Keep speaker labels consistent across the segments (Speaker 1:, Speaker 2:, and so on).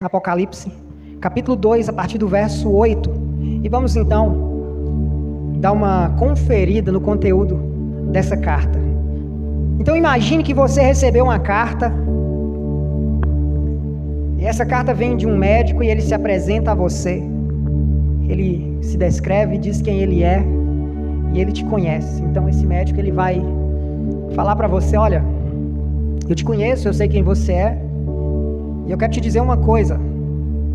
Speaker 1: Apocalipse, capítulo 2, a partir do verso 8. E vamos então dar uma conferida no conteúdo dessa carta. Então imagine que você recebeu uma carta, e essa carta vem de um médico e ele se apresenta a você. Ele se descreve, diz quem ele é, e ele te conhece. Então esse médico ele vai falar para você: olha, eu te conheço, eu sei quem você é, e eu quero te dizer uma coisa: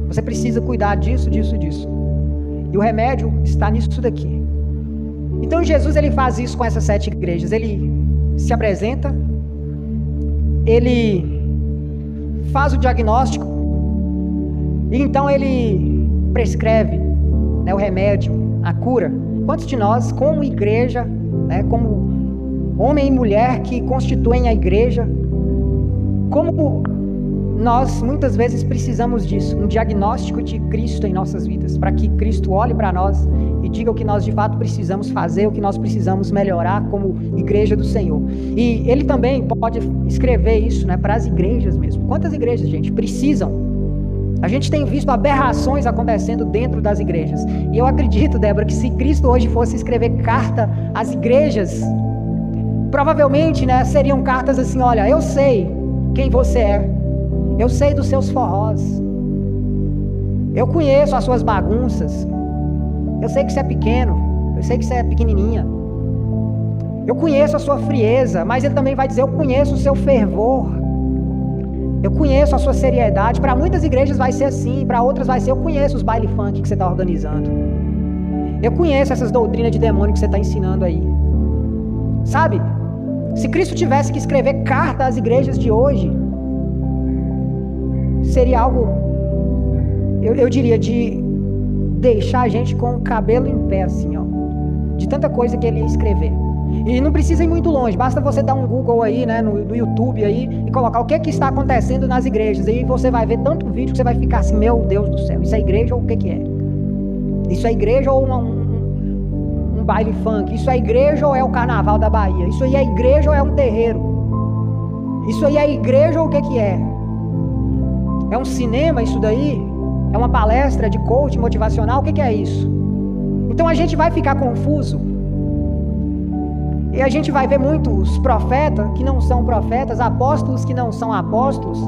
Speaker 1: você precisa cuidar disso, disso, disso. E o remédio está nisso daqui. Então Jesus ele faz isso com essas 7 igrejas. Ele se apresenta, ele faz o diagnóstico, e então ele prescreve, o remédio, a cura. Quantos de nós, como igreja, como homem e mulher que constituem a igreja, como nós muitas vezes precisamos disso, um diagnóstico de Cristo em nossas vidas, para que Cristo olhe para nós e diga o que nós de fato precisamos fazer, o que nós precisamos melhorar como igreja do Senhor. E ele também pode escrever isso, para as igrejas mesmo. Quantas igrejas, gente, precisam? A gente tem visto aberrações acontecendo dentro das igrejas. E eu acredito, Débora, que se Cristo hoje fosse escrever carta às igrejas, provavelmente, seriam cartas assim: olha, eu sei quem você é, eu sei dos seus forrós, eu conheço as suas bagunças, eu sei que você é pequeno, eu sei que você é pequenininha, eu conheço a sua frieza. Mas ele também vai dizer: eu conheço o seu fervor, eu conheço a sua seriedade. Para muitas igrejas vai ser assim, para outras vai ser: eu conheço os baile funk que você está organizando, eu conheço essas doutrinas de demônio que você está ensinando aí. Sabe, se Cristo tivesse que escrever carta às igrejas de hoje, seria algo, eu diria, de deixar a gente com o cabelo em pé, assim, de tanta coisa que ele ia escrever. E não precisa ir muito longe, basta você dar um Google aí, no YouTube aí, e colocar o que está acontecendo nas igrejas. Aí você vai ver tanto vídeo que você vai ficar assim: meu Deus do céu, isso é igreja ou o que é? Isso é igreja ou um baile funk? Isso é igreja ou é o carnaval da Bahia? Isso aí é igreja ou é um terreiro? Isso aí é igreja ou o que é? É um cinema isso daí? É uma palestra de coach motivacional? O que é isso? Então a gente vai ficar confuso. E a gente vai ver muitos profetas que não são profetas, apóstolos que não são apóstolos,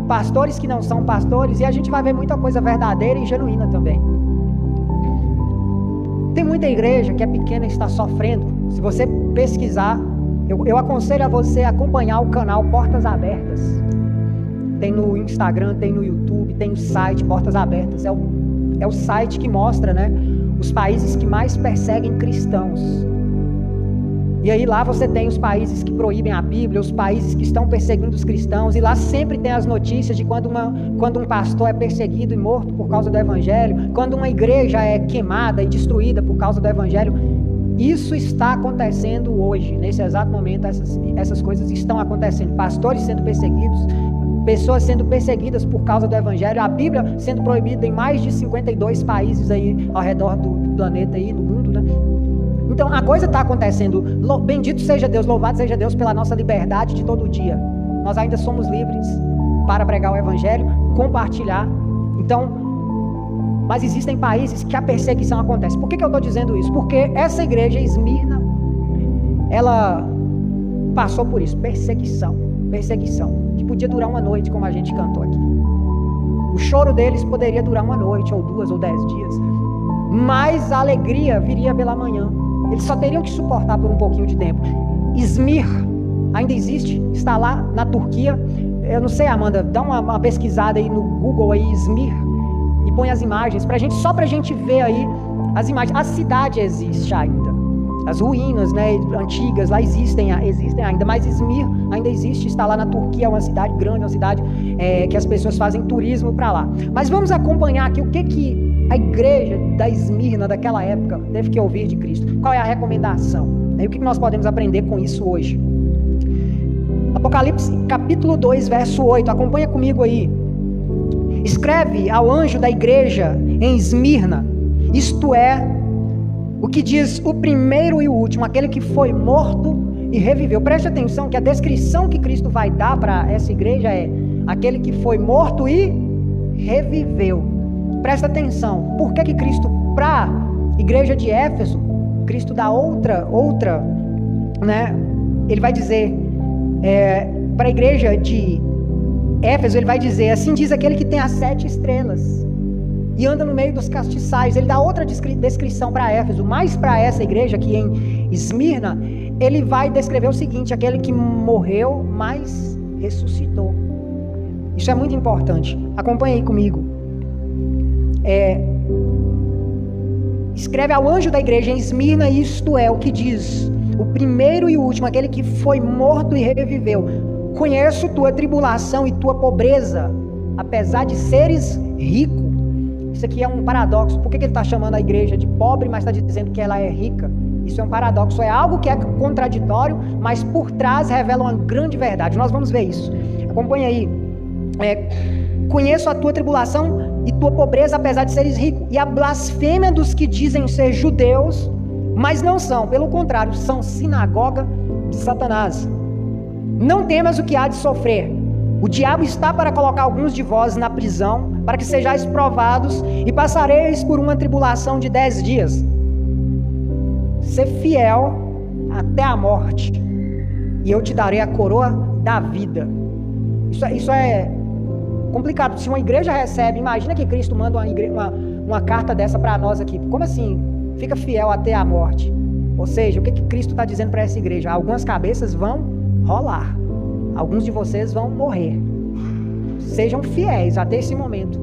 Speaker 1: pastores que não são pastores, e a gente vai ver muita coisa verdadeira e genuína também. Tem muita igreja que é pequena e está sofrendo. Se você pesquisar, eu aconselho a você acompanhar o canal Portas Abertas. Tem no Instagram, tem no YouTube, tem o site Portas Abertas. É o site que mostra, os países que mais perseguem cristãos. E aí lá você tem os países que proíbem a Bíblia, os países que estão perseguindo os cristãos. E lá sempre tem as notícias de quando um pastor é perseguido e morto por causa do Evangelho, quando uma igreja é queimada e destruída por causa do Evangelho. Isso está acontecendo hoje, nesse exato momento. Essas coisas estão acontecendo. Pastores sendo perseguidos, pessoas sendo perseguidas por causa do Evangelho, a Bíblia sendo proibida em mais de 52 países aí ao redor do planeta aí, no mundo, Então a coisa está acontecendo. Bendito seja Deus, louvado seja Deus pela nossa liberdade de todo dia. Nós ainda somos livres para pregar o Evangelho, compartilhar. Então, mas existem países que a perseguição acontece. Por que eu estou dizendo isso? Porque essa igreja, Esmirna, ela passou por isso, perseguição, que podia durar uma noite, como a gente cantou aqui. O choro deles poderia durar uma noite, ou 2 ou 10 dias, mas a alegria viria pela manhã. Eles só teriam que suportar por um pouquinho de tempo. Izmir ainda existe, está lá na Turquia. Eu não sei, Amanda, dá uma pesquisada aí no Google aí, Izmir, e põe as imagens só pra gente ver aí as imagens. A cidade existe ainda, as ruínas, antigas lá existem ainda, mas Izmir ainda existe, está lá na Turquia. É uma cidade grande, uma cidade que as pessoas fazem turismo para lá. Mas vamos acompanhar aqui o que a igreja da Esmirna daquela época teve que ouvir de Cristo. Qual é a recomendação? E o que nós podemos aprender com isso hoje? Apocalipse, capítulo 2, verso 8. Acompanha comigo aí. Escreve ao anjo da igreja em Esmirna: isto é o que diz o primeiro e o último, aquele que foi morto e reviveu. Preste atenção que a descrição que Cristo vai dar para essa igreja é: aquele que foi morto e reviveu. Presta atenção, por que Cristo, para a igreja de Éfeso, Cristo dá outra, né? Ele vai dizer, para a igreja de Éfeso, ele vai dizer, assim diz aquele que tem as 7 estrelas e anda no meio dos castiçais. Ele dá outra descrição para Éfeso, mas para essa igreja aqui em Esmirna, ele vai descrever o seguinte: aquele que morreu, mas ressuscitou. Isso é muito importante. Acompanhe aí comigo. Escreve ao anjo da igreja em Esmirna, isto é o que diz o primeiro e o último, aquele que foi morto e reviveu. Conheço tua tribulação e tua pobreza, apesar de seres rico. Isso aqui é um paradoxo. Por que ele está chamando a igreja de pobre, mas está dizendo que ela é rica? Isso é um paradoxo, é algo que é contraditório, mas por trás revela uma grande verdade. Nós vamos ver isso. Acompanha aí. Conheço a tua tribulação e tua pobreza, apesar de seres ricos, e a blasfêmia dos que dizem ser judeus, mas não são, pelo contrário, são sinagoga de Satanás. Não temas o que há de sofrer. O diabo está para colocar alguns de vós na prisão, para que sejais provados, e passareis por uma tribulação de 10 dias. Ser fiel até a morte, e eu te darei a coroa da vida. Isso é complicado. Se uma igreja recebe, imagina que Cristo manda uma carta dessa para nós aqui. Como assim? Fica fiel até a morte. Ou seja, o que Cristo está dizendo para essa igreja? Algumas cabeças vão rolar. Alguns de vocês vão morrer. Sejam fiéis até esse momento.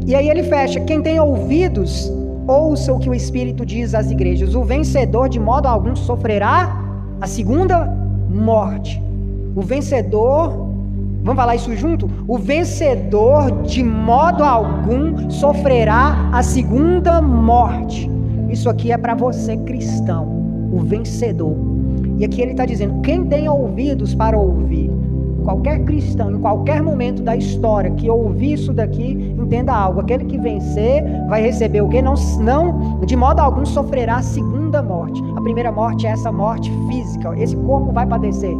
Speaker 1: E aí ele fecha: quem tem ouvidos, ouça o que o Espírito diz às igrejas. O vencedor de modo algum sofrerá a segunda morte. O vencedor, vamos falar isso junto? O vencedor de modo algum sofrerá a segunda morte. Isso aqui é para você, cristão, o vencedor. E aqui ele está dizendo: quem tem ouvidos para ouvir, qualquer cristão, em qualquer momento da história que ouvir isso daqui, entenda algo: aquele que vencer vai receber o que? Não, de modo algum sofrerá a segunda morte. A primeira morte é essa morte física, esse corpo vai padecer,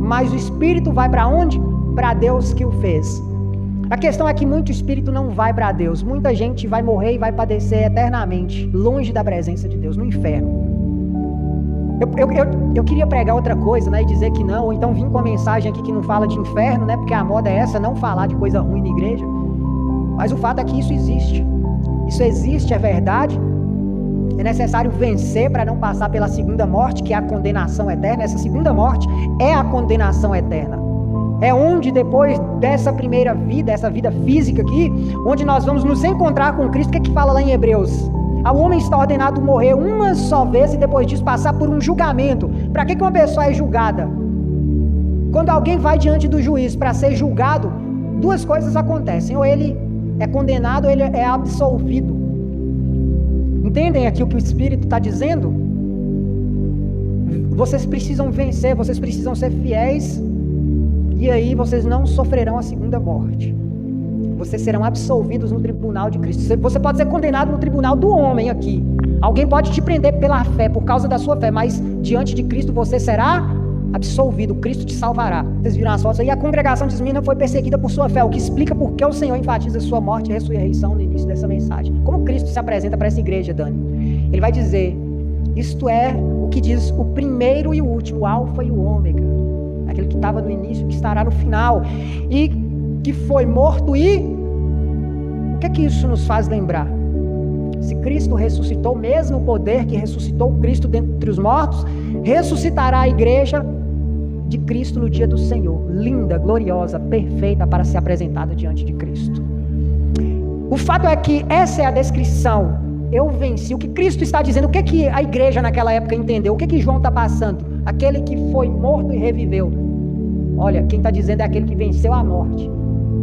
Speaker 1: mas o espírito vai para onde? Para Deus que o fez. A questão é que muito espírito não vai para Deus. Muita gente vai morrer e vai padecer eternamente, longe da presença de Deus, no inferno. Eu queria pregar outra coisa, né, e dizer que não, ou então vir com uma mensagem aqui que não fala de inferno, né, porque a moda é essa, não falar de coisa ruim na igreja. Mas o fato é que isso existe. Isso existe, é verdade. É necessário vencer para não passar pela segunda morte, que é a condenação eterna. Essa segunda morte é a condenação eterna. É onde, depois dessa primeira vida, essa vida física aqui, onde nós vamos nos encontrar com Cristo. O que fala lá em Hebreus? O homem está ordenado morrer uma só vez e depois disso passar por um julgamento. Para que uma pessoa é julgada? Quando alguém vai diante do juiz para ser julgado, duas coisas acontecem: ou ele é condenado ou ele é absolvido. Entendem aqui o que o Espírito está dizendo? Vocês precisam vencer, vocês precisam ser fiéis, e aí vocês não sofrerão a segunda morte. Vocês serão absolvidos no tribunal de Cristo. Você pode ser condenado no tribunal do homem aqui. Alguém pode te prender pela fé, por causa da sua fé, mas diante de Cristo você será absolvido. Cristo te salvará. Vocês viram as fotos aí? A congregação de Esmirna foi perseguida por sua fé, o que explica por que o Senhor enfatiza sua morte e ressurreição no início dessa mensagem. Como Cristo se apresenta para essa igreja, Dani? Ele vai dizer: isto é o que diz o primeiro e o último, o alfa e o ômega, aquele que estava no início, que estará no final, e que foi morto. E o que é que isso nos faz lembrar? Se Cristo ressuscitou, o mesmo poder que ressuscitou Cristo dentre os mortos, ressuscitará a igreja de Cristo no dia do Senhor, linda, gloriosa, perfeita, para ser apresentada diante de Cristo. O fato é que essa é a descrição. Eu venci. O que Cristo está dizendo, o que é que a igreja naquela época entendeu? O que é que João está passando? Aquele que foi morto e reviveu. Olha, quem está dizendo é aquele que venceu a morte.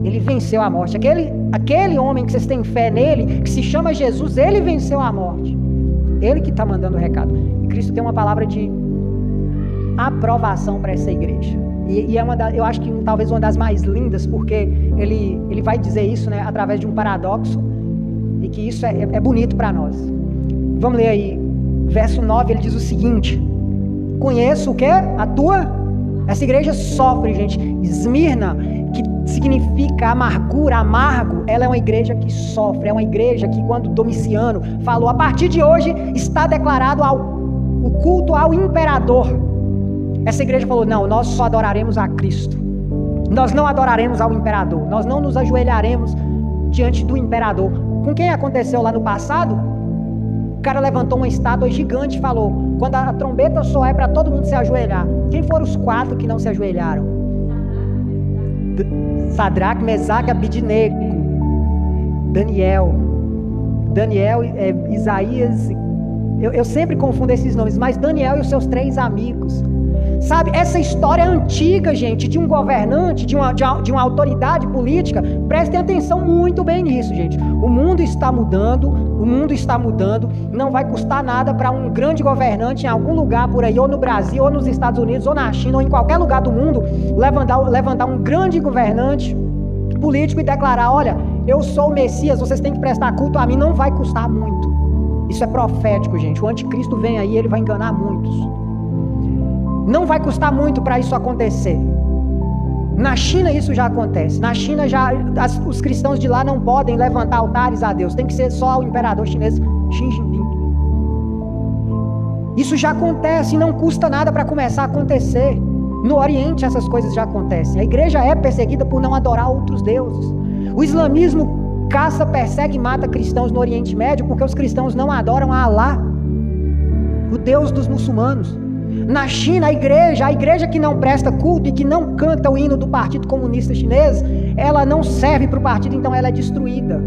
Speaker 1: Ele venceu a morte. Aquele homem que vocês têm fé nele, que se chama Jesus, ele venceu a morte. Ele que está mandando o recado. E Cristo tem uma palavra de aprovação para essa igreja. E é eu acho que talvez uma das mais lindas, porque ele vai dizer isso, né, através de um paradoxo, e que isso é bonito para nós. Vamos ler aí. Verso 9, ele diz o seguinte: conheço o quê? Essa igreja sofre, gente. Esmirna, que significa amargura, amargo. Ela é uma igreja que sofre, é uma igreja que, quando Domiciano falou, a partir de hoje está declarado o culto ao imperador, essa igreja falou, não, nós só adoraremos a Cristo, nós não adoraremos ao imperador, nós não nos ajoelharemos diante do imperador. Com quem aconteceu lá no passado? O cara levantou uma estátua gigante e falou, quando a trombeta soar é para todo mundo se ajoelhar. Quem foram os 4 que não se ajoelharam? Sadraque, Mesaque, Abidnego, Daniel, Isaías, eu sempre confundo esses nomes, mas Daniel e os seus 3 amigos. Sabe, essa história antiga, gente, de um governante, de uma autoridade política, prestem atenção muito bem nisso, gente. O mundo está mudando, não vai custar nada para um grande governante em algum lugar por aí, ou no Brasil, ou nos Estados Unidos, ou na China, ou em qualquer lugar do mundo, levantar um grande governante político e declarar, olha, eu sou o Messias, vocês têm que prestar culto a mim, não vai custar muito. Isso é profético, gente. O anticristo vem aí, ele vai enganar muitos. Não vai custar muito para isso acontecer. Na China isso já acontece. Na China os cristãos de lá não podem levantar altares a Deus. Tem que ser só o imperador chinês Xi Jinping. Isso já acontece e não custa nada para começar a acontecer. No Oriente essas coisas já acontecem. A igreja é perseguida por não adorar outros deuses. O islamismo caça, persegue e mata cristãos no Oriente Médio porque os cristãos não adoram a Alá, o Deus dos muçulmanos. Na China, a igreja que não presta culto e que não canta o hino do Partido Comunista Chinês, ela não serve para o partido, então ela é destruída,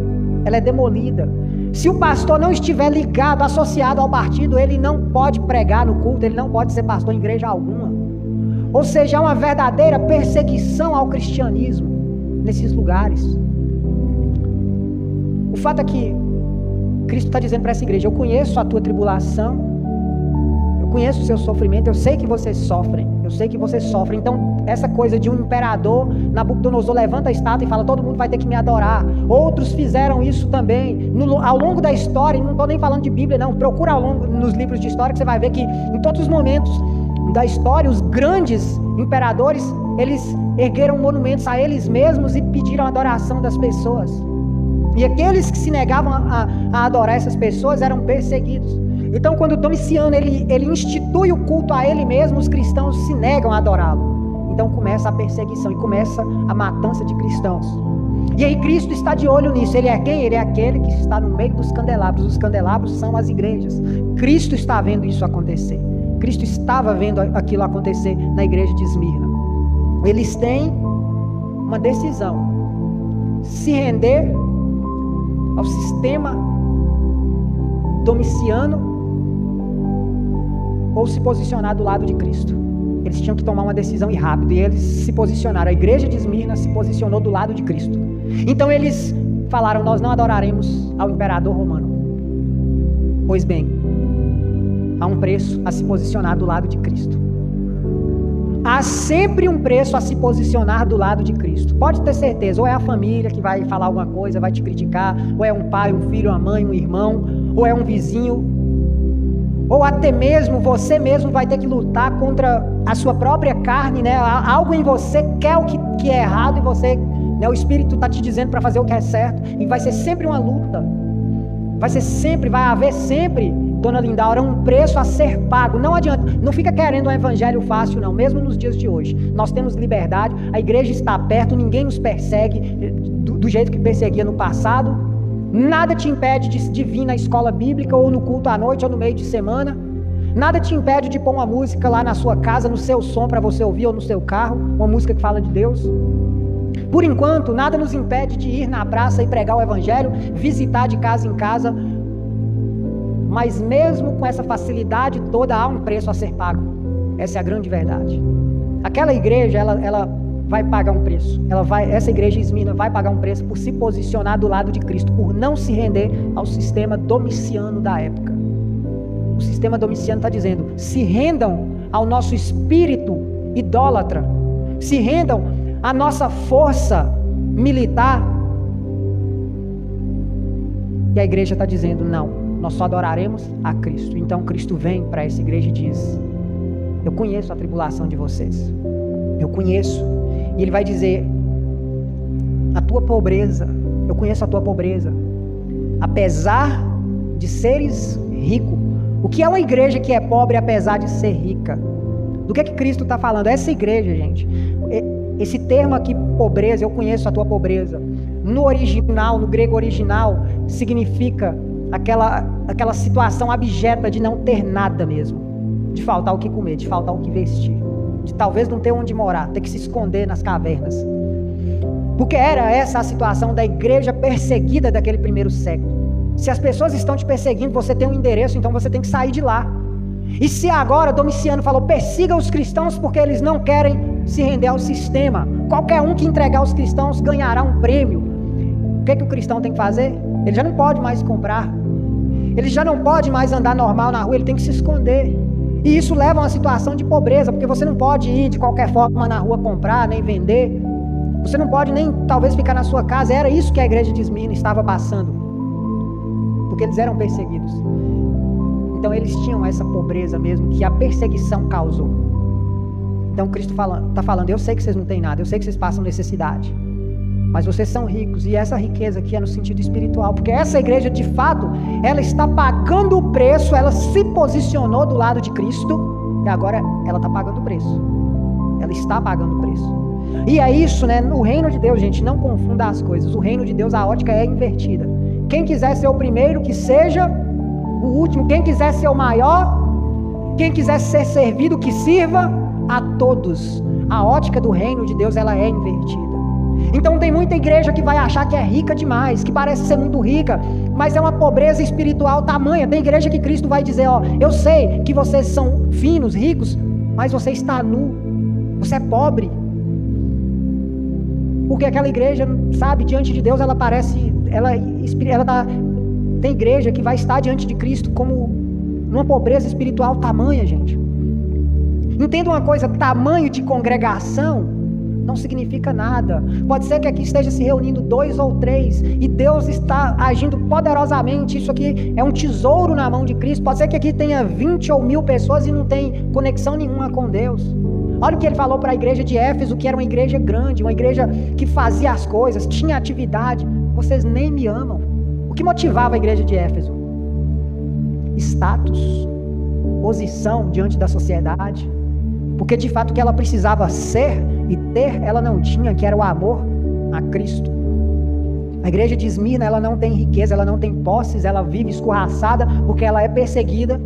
Speaker 1: ela é demolida. Se o pastor não estiver ligado, associado ao partido, ele não pode pregar no culto, ele não pode ser pastor em igreja alguma. Ou seja, é uma verdadeira perseguição ao cristianismo nesses lugares. O fato é que Cristo está dizendo para essa igreja, eu conheço a tua tribulação, conheço o seu sofrimento, eu sei que vocês sofrem, então essa coisa de um imperador, Nabucodonosor levanta a estátua e fala, todo mundo vai ter que me adorar, outros fizeram isso também, ao longo da história, não estou nem falando de Bíblia não, procura nos livros de história que você vai ver que em todos os momentos da história, os grandes imperadores, eles ergueram monumentos a eles mesmos e pediram a adoração das pessoas, e aqueles que se negavam a adorar essas pessoas eram perseguidos. Então, quando Domiciano ele institui o culto a ele mesmo, os cristãos se negam a adorá-lo. Então começa a perseguição e começa a matança de cristãos. E aí Cristo está de olho nisso. Ele é quem? Ele é aquele que está no meio dos candelabros. Os candelabros são as igrejas. Cristo está vendo isso acontecer. Cristo estava vendo aquilo acontecer na igreja de Esmirna. Eles têm uma decisão: se render ao sistema domiciano ou se posicionar do lado de Cristo. Eles tinham que tomar uma decisão e rápido, e eles se posicionaram. A igreja de Esmirna se posicionou do lado de Cristo. Então eles falaram, nós não adoraremos ao imperador romano. Pois bem, há um preço a se posicionar do lado de Cristo. Há sempre um preço a se posicionar do lado de Cristo. Pode ter certeza, ou é a família que vai falar alguma coisa, vai te criticar, ou é um pai, um filho, uma mãe, um irmão, ou é um vizinho, ou até mesmo você mesmo vai ter que lutar contra a sua própria carne, né? Algo em você quer o que é errado e você, né? O Espírito está te dizendo para fazer o que é certo, e vai ser sempre uma luta. Vai haver sempre, dona Lindaura, um preço a ser pago. Não adianta, não fica querendo um evangelho fácil não, mesmo nos dias de hoje. Nós temos liberdade, a igreja está perto, ninguém nos persegue do jeito que perseguia no passado. Nada te impede de vir na escola bíblica, ou no culto à noite, ou no meio de semana. Nada te impede de pôr uma música lá na sua casa, no seu som para você ouvir, ou no seu carro, uma música que fala de Deus. Por enquanto, nada nos impede de ir na praça e pregar o evangelho, visitar de casa em casa. Mas mesmo com essa facilidade toda, há um preço a ser pago. Essa é a grande verdade. Aquela igreja, ela vai pagar um preço. Essa igreja Esmirna vai pagar um preço por se posicionar do lado de Cristo, por não se render ao sistema domiciano da época. O sistema domiciano está dizendo, se rendam ao nosso espírito idólatra, se rendam à nossa força militar. E a igreja está dizendo, não, nós só adoraremos a Cristo. Então Cristo vem para essa igreja e diz, eu conheço a tribulação de vocês, eu conheço. E ele vai dizer, a tua pobreza. Eu conheço a tua pobreza. Apesar de seres rico. O que é uma igreja que é pobre apesar de ser rica? Do que Cristo está falando? Essa igreja, gente. Esse termo aqui, pobreza, eu conheço a tua pobreza. No original, no grego original, significa aquela situação abjeta de não ter nada mesmo. De faltar o que comer, de faltar o que vestir. De talvez não ter onde morar, ter que se esconder nas cavernas. Porque era essa a situação da igreja perseguida daquele primeiro século. Se as pessoas estão te perseguindo, você tem um endereço, então você tem que sair de lá. E se agora Domiciano falou, persiga os cristãos porque eles não querem se render ao sistema. Qualquer um que entregar aos cristãos ganhará um prêmio. O que o cristão tem que fazer? Ele já não pode mais comprar. Ele já não pode mais andar normal na rua, ele tem que se esconder. E isso leva a uma situação de pobreza, porque você não pode ir de qualquer forma na rua comprar, nem vender. Você não pode nem talvez ficar na sua casa. Era isso que a igreja de Esmirna estava passando. Porque eles eram perseguidos. Então eles tinham essa pobreza mesmo que a perseguição causou. Então Cristo está falando, eu sei que vocês não têm nada, eu sei que vocês passam necessidade, mas vocês são ricos, e essa riqueza aqui é no sentido espiritual, porque essa igreja de fato, ela está pagando o preço, ela se posicionou do lado de Cristo, e agora ela está pagando o preço. Ela está pagando o preço. E é isso, né? No reino de Deus, gente, não confunda as coisas. O reino de Deus, a ótica é invertida. Quem quiser ser o primeiro, que seja o último. Quem quiser ser o maior, quem quiser ser servido, que sirva a todos. A ótica do reino de Deus, ela é invertida. Então tem muita igreja que vai achar que é rica demais, que parece ser muito rica, mas é uma pobreza espiritual tamanha. Tem igreja que Cristo vai dizer, ó, eu sei que vocês são finos, ricos, mas você está nu, você é pobre. Porque aquela igreja, sabe, diante de Deus, ela parece, tem igreja que vai estar diante de Cristo como numa pobreza espiritual tamanha, gente. Entenda uma coisa, tamanho de congregação não significa nada. Pode ser que aqui esteja se reunindo 2 ou 3 e Deus está agindo poderosamente. Isso aqui é um tesouro na mão de Cristo. Pode ser que aqui tenha 20 ou 1000 pessoas e não tem conexão nenhuma com Deus. Olha o que ele falou para a igreja de Éfeso, que era uma igreja grande, uma igreja que fazia as coisas, tinha atividade. Vocês nem me amam. O que motivava a igreja de Éfeso? Status, posição diante da sociedade. Porque de fato o que ela precisava ser e ter, ela não tinha, que era o amor a Cristo. A igreja de Esmirna, ela não tem riqueza, ela não tem posses, ela vive escorraçada porque ela é perseguida.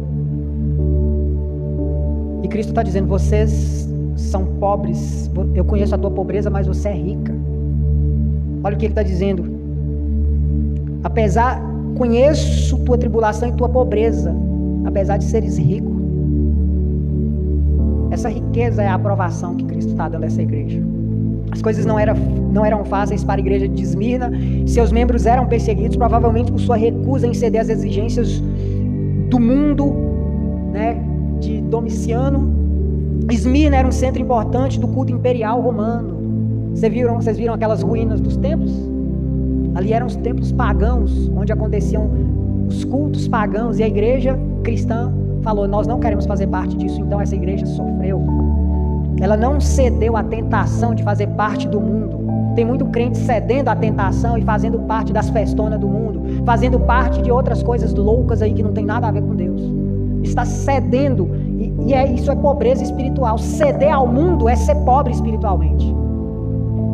Speaker 1: E Cristo está dizendo, vocês são pobres, eu conheço a tua pobreza, mas você é rica. Olha o que ele está dizendo. Conheço tua tribulação e tua pobreza, apesar de seres ricos. Essa riqueza é a aprovação que Cristo está dando a essa igreja. As coisas não eram fáceis para a igreja de Esmirna. Seus membros eram perseguidos, provavelmente por sua recusa em ceder às exigências do mundo, né, de Domiciano. Esmirna era um centro importante do culto imperial romano. Vocês viram aquelas ruínas dos templos? Ali eram os templos pagãos, onde aconteciam os cultos pagãos, e a igreja cristã falou, nós não queremos fazer parte disso. Então essa igreja sofreu. Ela não cedeu à tentação de fazer parte do mundo. Tem muito crente cedendo à tentação e fazendo parte das festonas do mundo, fazendo parte de outras coisas loucas aí que não tem nada a ver com Deus. Está cedendo, isso é pobreza espiritual. Ceder ao mundo é ser pobre espiritualmente.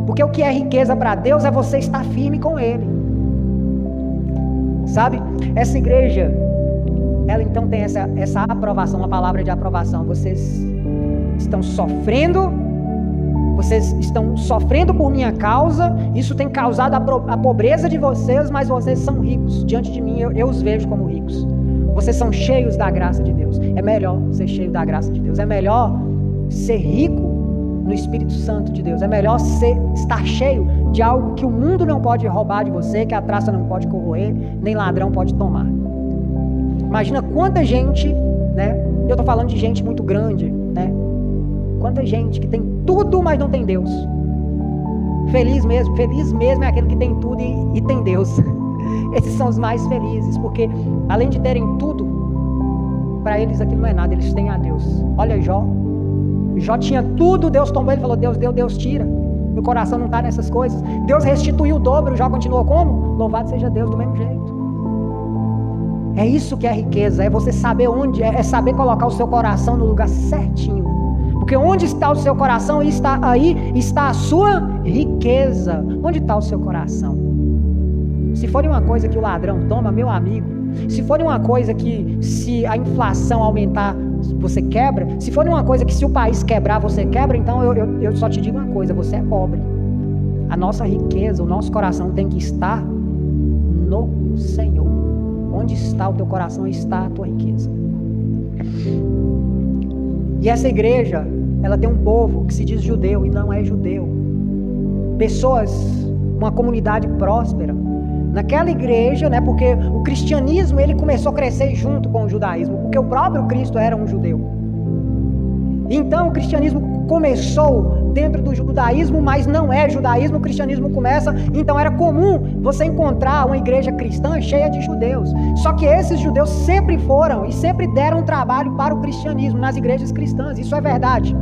Speaker 1: Porque o que é riqueza para Deus é você estar firme com Ele. Sabe? Essa igreja, ela então tem essa aprovação, uma palavra de aprovação. Vocês estão sofrendo por minha causa, isso tem causado a pobreza de vocês, mas vocês são ricos. Diante de mim, eu os vejo como ricos. Vocês são cheios da graça de Deus. É melhor ser cheio da graça de Deus. É melhor ser rico no Espírito Santo de Deus. É melhor estar cheio de algo que o mundo não pode roubar de você, que a traça não pode corroer, nem ladrão pode tomar. Imagina quanta gente, né? Eu estou falando de gente muito grande, né? Quanta gente que tem tudo, mas não tem Deus. Feliz mesmo é aquele que tem tudo e tem Deus. Esses são os mais felizes, porque além de terem tudo, para eles aquilo não é nada, eles têm a Deus. Olha Jó tinha tudo, Deus tomou ele e falou, Deus deu, Deus tira. Meu coração não está nessas coisas. Deus restituiu o dobro, já continuou como? Louvado seja Deus do mesmo jeito. É isso que é riqueza, é você saber onde, é saber colocar o seu coração no lugar certinho. Porque onde está o seu coração, aí está a sua riqueza. Onde está o seu coração? Se for uma coisa que o ladrão toma, meu amigo, se for uma coisa que se a inflação aumentar, você quebra, se for uma coisa que se o país quebrar, você quebra, então eu só te digo uma coisa, você é pobre. A nossa riqueza, o nosso coração tem que estar no Senhor. Onde está o teu coração, está a tua riqueza. E essa igreja, ela tem um povo que se diz judeu e não é judeu. Pessoas, uma comunidade próspera. Naquela igreja, né, porque o cristianismo ele começou a crescer junto com o judaísmo, porque o próprio Cristo era um judeu. Então o cristianismo começou dentro do judaísmo, mas não é judaísmo, o cristianismo começa, então era comum você encontrar uma igreja cristã cheia de judeus. Só que esses judeus sempre foram e sempre deram trabalho para o cristianismo nas igrejas cristãs, isso é verdade.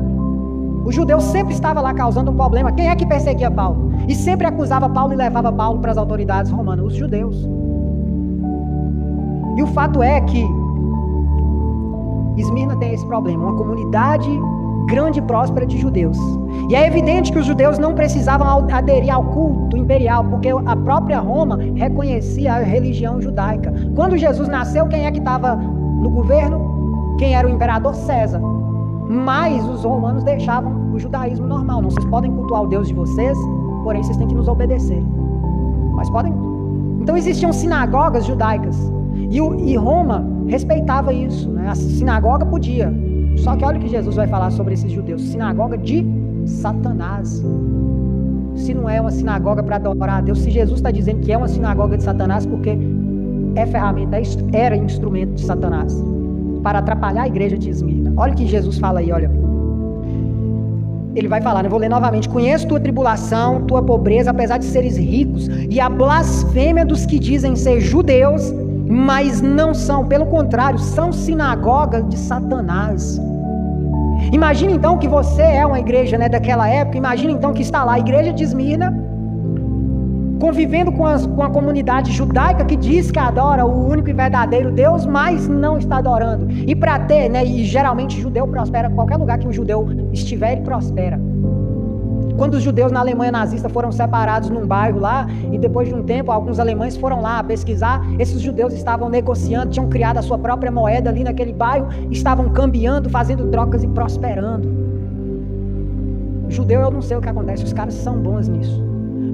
Speaker 1: O judeu sempre estava lá causando um problema. Quem é que perseguia Paulo? E sempre acusava Paulo e levava Paulo para as autoridades romanas? Os judeus. E o fato é que Esmirna tem esse problema, uma comunidade grande e próspera de judeus. E é evidente que os judeus não precisavam aderir ao culto imperial, porque a própria Roma reconhecia a religião judaica. Quando Jesus nasceu, quem é que estava no governo? Quem era o imperador? César. Mas os romanos deixavam o judaísmo normal. Não, vocês podem cultuar o Deus de vocês, porém vocês têm que nos obedecer. Mas podem. Então existiam sinagogas judaicas. E Roma respeitava isso, né? A sinagoga podia. Só que olha o que Jesus vai falar sobre esses judeus. Sinagoga de Satanás. Se não é uma sinagoga para adorar a Deus, se Jesus está dizendo que é uma sinagoga de Satanás, porque é ferramenta, era instrumento de Satanás para atrapalhar a igreja de Esmirna. Olha o que Jesus fala aí, olha. Ele vai falar, né? Vou ler novamente. Conheço tua tribulação, tua pobreza, apesar de seres ricos, e a blasfêmia dos que dizem ser judeus, mas não são, pelo contrário, são sinagoga de Satanás. Imagina então que você é uma igreja, né, daquela época. Imagina então que está lá a igreja de Esmirna, convivendo com a comunidade judaica que diz que adora o único e verdadeiro Deus, mas não está adorando. E para ter, né, e geralmente judeu prospera, qualquer lugar que um judeu estiver, ele prospera. Quando os judeus na Alemanha nazista foram separados num bairro lá, e depois de um tempo alguns alemães foram lá pesquisar, esses judeus estavam negociando, tinham criado a sua própria moeda ali naquele bairro, estavam cambiando, fazendo trocas e prosperando. Judeu, eu não sei o que acontece, os caras são bons nisso.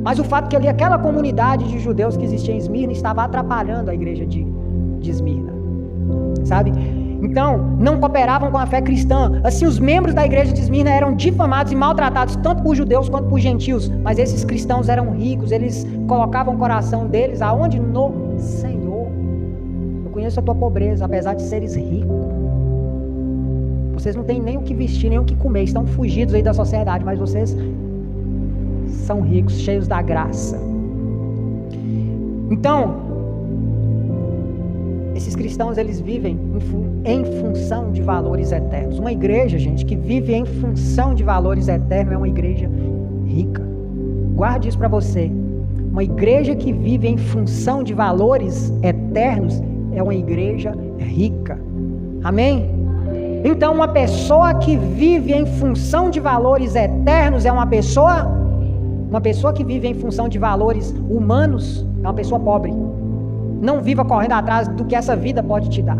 Speaker 1: Mas o fato é que ali aquela comunidade de judeus que existia em Esmirna estava atrapalhando a igreja de Esmirna, sabe? Então, não cooperavam com a fé cristã. Assim, os membros da igreja de Esmirna eram difamados e maltratados, tanto por judeus quanto por gentios. Mas esses cristãos eram ricos, eles colocavam o coração deles aonde? No Senhor. Eu conheço a tua pobreza, apesar de seres ricos. Vocês não têm nem o que vestir, nem o que comer, estão fugidos aí da sociedade, mas vocês são ricos, cheios da graça. Então, esses cristãos, eles vivem em função de valores eternos. Uma igreja, gente, que vive em função de valores eternos é uma igreja rica. Guarde isso para você. Uma igreja que vive em função de valores eternos é uma igreja rica. Amém? Então, uma pessoa que vive em função de valores eternos é uma pessoa que vive em função de valores humanos é uma pessoa pobre. Não viva correndo atrás do que essa vida pode te dar.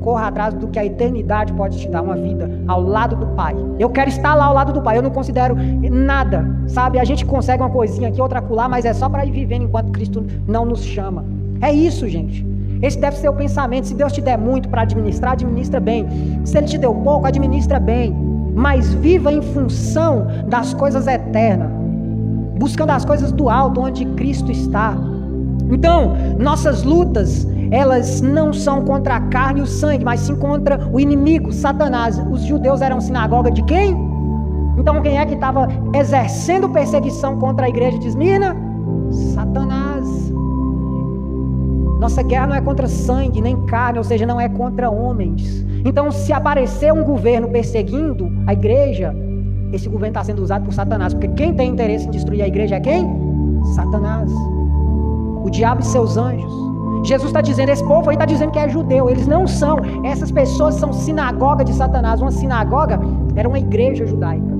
Speaker 1: Corra atrás do que a eternidade pode te dar, uma vida ao lado do Pai. Eu quero estar lá ao lado do Pai, eu não considero nada, sabe? A gente consegue uma coisinha aqui, outra acolá, mas é só para ir vivendo enquanto Cristo não nos chama. É isso, gente. Esse deve ser o pensamento. Se Deus te der muito para administrar, administra bem. Se Ele te deu pouco, administra bem. Mas viva em função das coisas eternas, buscando as coisas do alto, onde Cristo está. Então, nossas lutas, elas não são contra a carne e o sangue, mas sim contra o inimigo, Satanás. Os judeus eram sinagoga de quem? Então, quem é que estava exercendo perseguição contra a igreja de Esmirna? Satanás. Nossa guerra não é contra sangue, nem carne, ou seja, não é contra homens. Então, se aparecer um governo perseguindo a igreja, esse governo está sendo usado por Satanás, porque quem tem interesse em destruir a igreja é quem? Satanás, o diabo e seus anjos. Jesus está dizendo, esse povo aí está dizendo que é judeu, eles não são, essas pessoas são sinagoga de Satanás. Uma sinagoga era uma igreja judaica.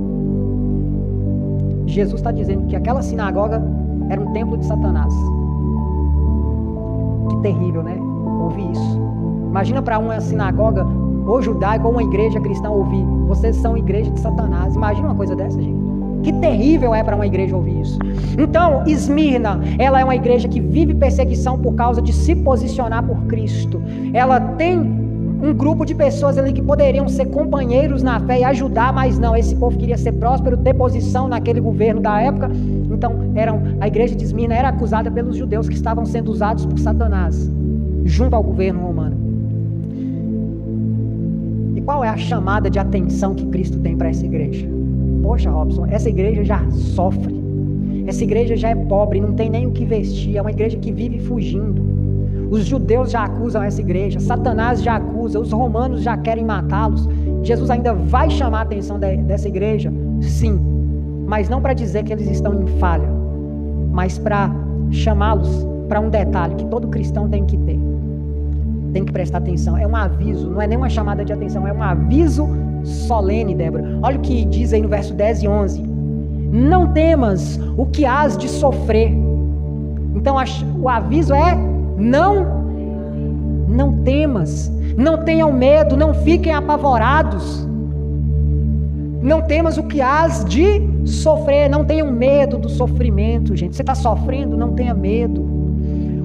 Speaker 1: Jesus está dizendo que aquela sinagoga era um templo de Satanás. Que terrível, né? Ouvir isso. Imagina para uma sinagoga ou judaica ou uma igreja cristã ouvir, vocês são igreja de Satanás. Imagina uma coisa dessa, gente. Que terrível é para uma igreja ouvir isso. Então, Esmirna, ela é uma igreja que vive perseguição por causa de se posicionar por Cristo. Ela tem um grupo de pessoas ali que poderiam ser companheiros na fé e ajudar, mas não, esse povo queria ser próspero, ter posição naquele governo da época. Então, a igreja de Esmirna era acusada pelos judeus que estavam sendo usados por Satanás, junto ao governo romano. E qual é a chamada de atenção que Cristo tem para essa igreja? Poxa, Robson, essa igreja já sofre, essa igreja já é pobre, não tem nem o que vestir, é uma igreja que vive fugindo. Os judeus já acusam essa igreja, Satanás já acusa, os romanos já querem matá-los. Jesus ainda vai chamar a atenção dessa igreja? Sim, mas não para dizer que eles estão em falha, mas para chamá-los para um detalhe que todo cristão tem que ter. Tem que prestar atenção, é um aviso, não é nem uma chamada de atenção, é um aviso solene, Débora. Olha o que diz aí no verso 10 e 11. Não temas o que hás de sofrer. Então o aviso é não temas, não tenham medo, não fiquem apavorados. Não temas o que hás de sofrer, não tenham medo do sofrimento, gente. Você está sofrendo, não tenha medo.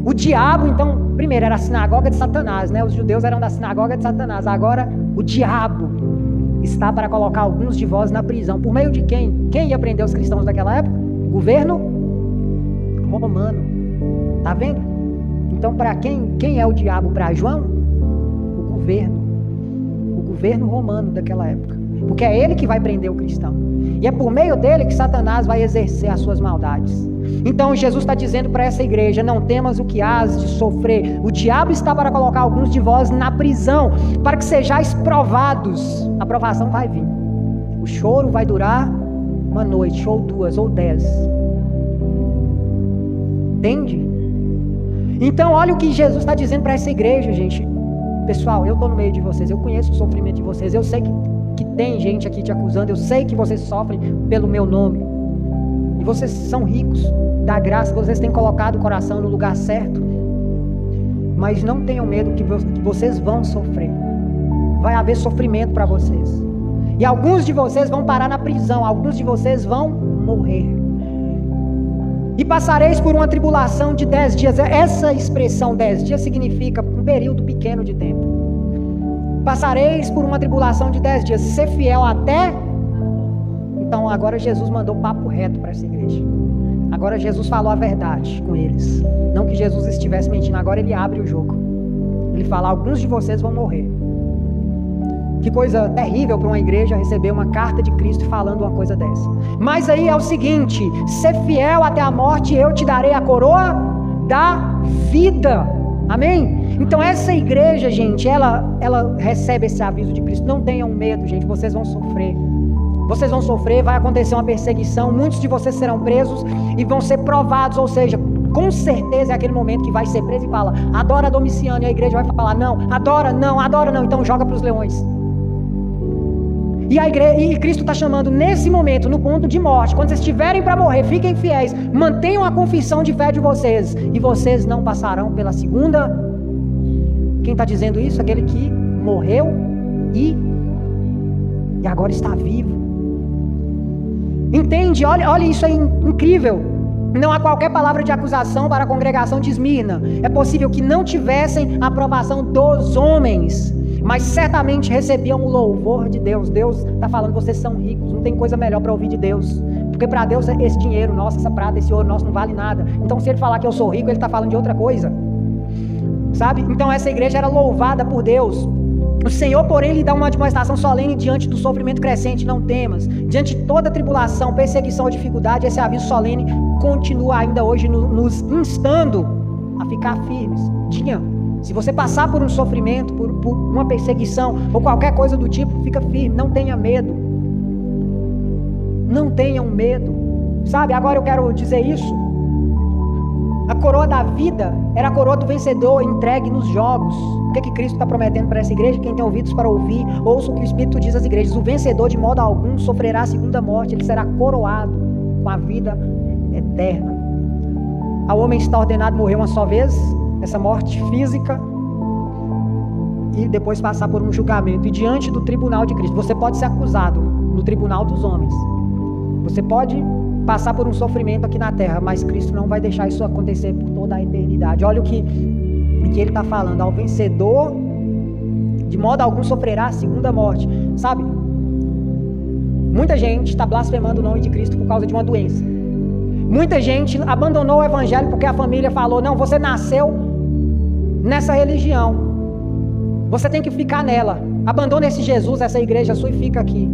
Speaker 1: O diabo, então, primeiro era a sinagoga de Satanás, né? Os judeus eram da sinagoga de Satanás. Agora, o diabo está para colocar alguns de vós na prisão. Por meio de quem? Quem ia prender os cristãos daquela época? O governo romano. Tá vendo? Então, para quem é o diabo para João? O governo romano daquela época. Porque é ele que vai prender o cristão. E é por meio dele que Satanás vai exercer as suas maldades. Então Jesus está dizendo para essa igreja, não temas o que hás de sofrer. O diabo está para colocar alguns de vós na prisão, para que sejais provados. A provação vai vir. O choro vai durar uma noite, ou 2, ou 10. Entende? Então olha o que Jesus está dizendo para essa igreja, gente. Pessoal, eu estou no meio de vocês, eu conheço o sofrimento de vocês, eu sei que tem gente aqui te acusando, eu sei que vocês sofrem pelo meu nome, e vocês são ricos da graça, vocês têm colocado o coração no lugar certo, mas não tenham medo que vocês vão sofrer, vai haver sofrimento para vocês, e alguns de vocês vão parar na prisão, alguns de vocês vão morrer, e passareis por uma tribulação de 10 dias, essa expressão 10 dias significa um período pequeno de tempo. Passareis por uma tribulação de 10 dias, ser fiel até... Então agora Jesus mandou papo reto para essa igreja. Agora Jesus falou a verdade com eles. Não que Jesus estivesse mentindo, agora ele abre o jogo. Ele fala, alguns de vocês vão morrer. Que coisa terrível para uma igreja receber uma carta de Cristo falando uma coisa dessa. Mas aí é o seguinte, ser fiel até a morte, eu te darei a coroa da vida. Amém? Então essa igreja, gente, ela recebe esse aviso de Cristo. Não tenham medo, gente, vocês vão sofrer. Vocês vão sofrer, vai acontecer uma perseguição, muitos de vocês serão presos e vão ser provados, ou seja, com certeza é aquele momento que vai ser preso e fala, adora Domiciano, e a igreja vai falar, não, adora não, então joga para os leões. E Cristo está chamando nesse momento, no ponto de morte, quando vocês estiverem para morrer, fiquem fiéis, mantenham a confissão de fé de vocês, e vocês não passarão pela segunda. Quem está dizendo isso? Aquele que morreu e agora está vivo. Entende? Olha isso aí, incrível. Não há qualquer palavra de acusação para a congregação de Esmirna. É possível que não tivessem a aprovação dos homens, mas certamente recebiam o louvor de Deus. Deus está falando, vocês são ricos, não tem coisa melhor para ouvir de Deus. Porque para Deus esse dinheiro nosso, essa prata, esse ouro nosso não vale nada. Então se ele falar que eu sou rico, ele está falando de outra coisa. Sabe? Então essa igreja era louvada por Deus. O Senhor, porém, lhe dá uma admoestação solene diante do sofrimento crescente, não temas. Diante de toda tribulação, perseguição ou dificuldade, esse aviso solene continua ainda hoje nos instando a ficar firmes. Se você passar por um sofrimento, por uma perseguição ou qualquer coisa do tipo, fica firme, não tenha medo. Não tenham medo. Sabe, agora eu quero dizer isso. A coroa da vida era a coroa do vencedor entregue nos jogos. O que Cristo está prometendo para essa igreja? Quem tem ouvidos para ouvir, ouça o que o Espírito diz às igrejas. O vencedor de modo algum sofrerá a segunda morte. Ele será coroado com a vida eterna. Ao homem está ordenado morrer uma só vez, essa morte física, e depois passar por um julgamento. E diante do tribunal de Cristo, você pode ser acusado no tribunal dos homens. Você pode passar por um sofrimento aqui na terra, mas Cristo não vai deixar isso acontecer por toda a eternidade. Olha o que ele está falando. Ao vencedor, de modo algum sofrerá a segunda morte. Sabe, muita gente está blasfemando o nome de Cristo por causa de uma doença. Muita gente abandonou o evangelho porque a família falou: não, você nasceu nessa religião, você tem que ficar nela, abandona esse Jesus, essa igreja sua, e fica aqui.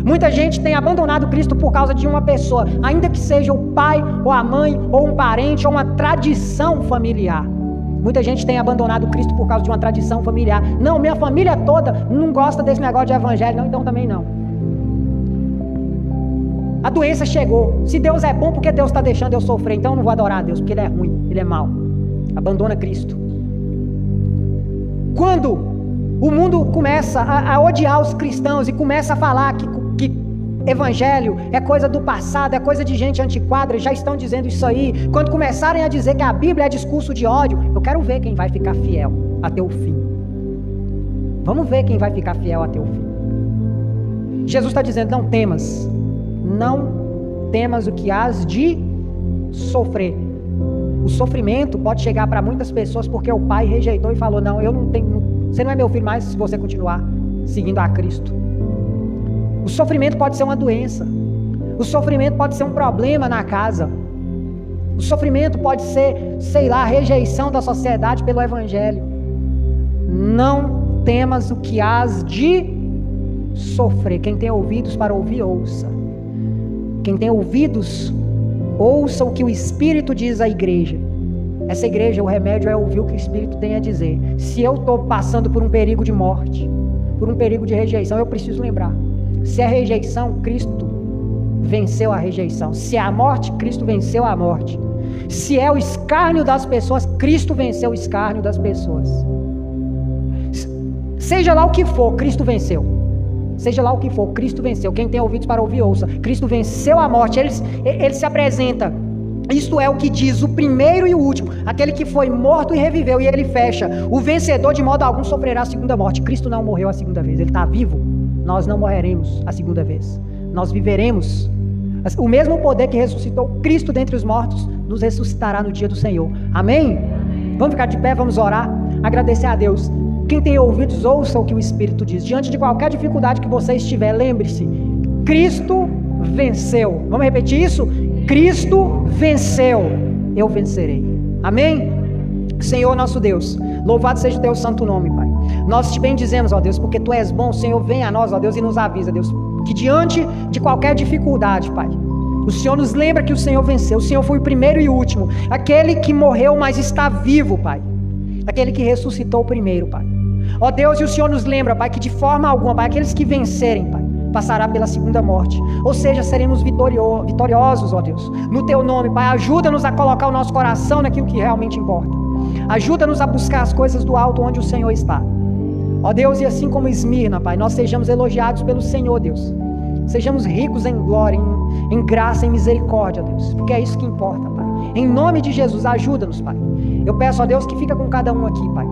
Speaker 1: Muita gente tem abandonado Cristo por causa de uma pessoa, ainda que seja o pai, ou a mãe, ou um parente, ou uma tradição familiar. Muita gente tem abandonado Cristo por causa de uma tradição familiar. Não, minha família toda não gosta desse negócio de evangelho, não, então também não. A doença chegou. Se Deus é bom, por que Deus está deixando eu sofrer? Então eu não vou adorar a Deus, porque Ele é ruim, Ele é mau. Abandona Cristo. Quando o mundo começa a odiar os cristãos e começa a falar que evangelho é coisa do passado, é coisa de gente antiquada, já estão dizendo isso aí. Quando começarem a dizer que a Bíblia é discurso de ódio, eu quero ver quem vai ficar fiel até o fim. Vamos ver quem vai ficar fiel até o fim. Jesus está dizendo: não temas o que hás de sofrer. O sofrimento pode chegar para muitas pessoas porque o pai rejeitou e falou: não, eu não tenho, você não é meu filho mais se você continuar seguindo a Cristo. O sofrimento pode ser uma doença. O sofrimento pode ser um problema na casa. O sofrimento pode ser, sei lá, a rejeição da sociedade pelo evangelho. Não temas o que hás de sofrer. Quem tem ouvidos para ouvir, ouça. Quem tem ouvidos, ouça o que o Espírito diz à igreja. Essa igreja, o remédio é ouvir o que o Espírito tem a dizer. Se eu estou passando por um perigo de morte, por um perigo de rejeição, eu preciso lembrar. Se é rejeição, Cristo venceu a rejeição. Se é a morte, Cristo venceu a morte. Se é o escárnio das pessoas, Cristo venceu o escárnio das pessoas. Seja lá o que for, Cristo venceu. Seja lá o que for, Cristo venceu. Quem tem ouvidos para ouvir, ouça. Cristo venceu a morte. Ele se apresenta. Isto é o que diz o primeiro e o último, aquele que foi morto e reviveu. E ele fecha: o vencedor de modo algum sofrerá a segunda morte. Cristo não morreu a segunda vez, Ele está vivo. Nós não morreremos a segunda vez, nós viveremos. O mesmo poder que ressuscitou Cristo dentre os mortos nos ressuscitará no dia do Senhor. Amém? Vamos ficar de pé, vamos orar, agradecer a Deus. Quem tem ouvidos, ouça o que o Espírito diz. Diante de qualquer dificuldade que você estiver, lembre-se: Cristo venceu. Vamos repetir isso? Cristo venceu, eu vencerei. Amém? Senhor nosso Deus, louvado seja o teu santo nome, Pai. Nós te bendizemos, ó Deus, porque tu és bom. Senhor, vem a nós, ó Deus, e nos avisa, Deus, que diante de qualquer dificuldade, Pai, o Senhor nos lembra que o Senhor venceu. O Senhor foi o primeiro e o último, aquele que morreu, mas está vivo, Pai, aquele que ressuscitou primeiro, Pai. Ó Deus, e o Senhor nos lembra, Pai, que de forma alguma, Pai, aqueles que vencerem, Pai, passará pela segunda morte. Ou seja, seremos vitoriosos, ó Deus, no teu nome, Pai. Ajuda-nos a colocar o nosso coração naquilo que realmente importa. Ajuda-nos a buscar as coisas do alto onde o Senhor está. Ó Deus, e assim como Esmirna, Pai, nós sejamos elogiados pelo Senhor, Deus. Sejamos ricos em glória, em graça, em misericórdia, Deus, porque é isso que importa, Pai. Em nome de Jesus, ajuda-nos, Pai. Eu peço, ó Deus, que fica com cada um aqui, Pai.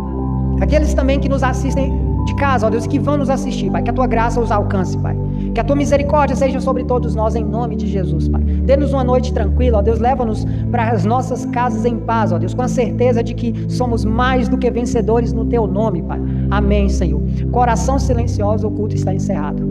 Speaker 1: Aqueles também que nos assistem de casa, ó Deus, que vão nos assistir, Pai. Que a tua graça os alcance, Pai. Que a tua misericórdia seja sobre todos nós, em nome de Jesus, Pai. Dê-nos uma noite tranquila, ó Deus. Leva-nos para as nossas casas em paz, ó Deus, com a certeza de que somos mais do que vencedores no teu nome, Pai. Amém, Senhor. Coração silencioso, o culto está encerrado.